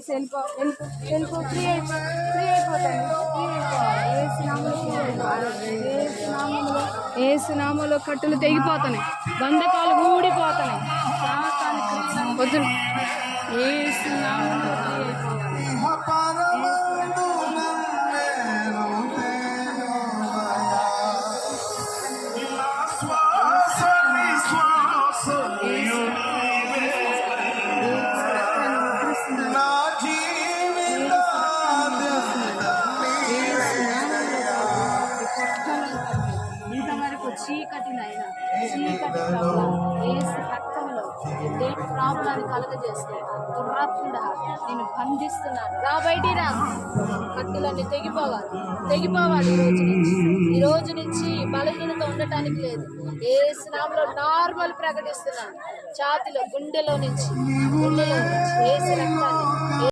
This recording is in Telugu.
వెళ్ళిపో వెళ్ళిపో వెళ్ళిపో ఫ్రీ అయిపోతాను. ఏసునామలో కట్టులు తెగిపోతున్నాయి, బంధకాలు ఊడిపోతున్నాయి. వద్దు, ఏసునామలో ఫ్రీ అయిపోవాలి. ఇంతవరకు చీకటినైనా చీకటి ఏసు రక్తంలో ఏ ప్రాబ్లాన్ని కలగజేస్తే దురాత్ముడా నేను బంధిస్తున్నాను, రా బయటికి రా. కట్టులన్నీ తెగిపోవాలి ఈ రోజు నుంచి బలహీనత ఉండటానికి లేదు. ఏసు నామములో నార్మల్ ప్రకటిస్తున్నాను. ఛాతిలో గుండెలో నుంచి ఏసు రక్తాన్ని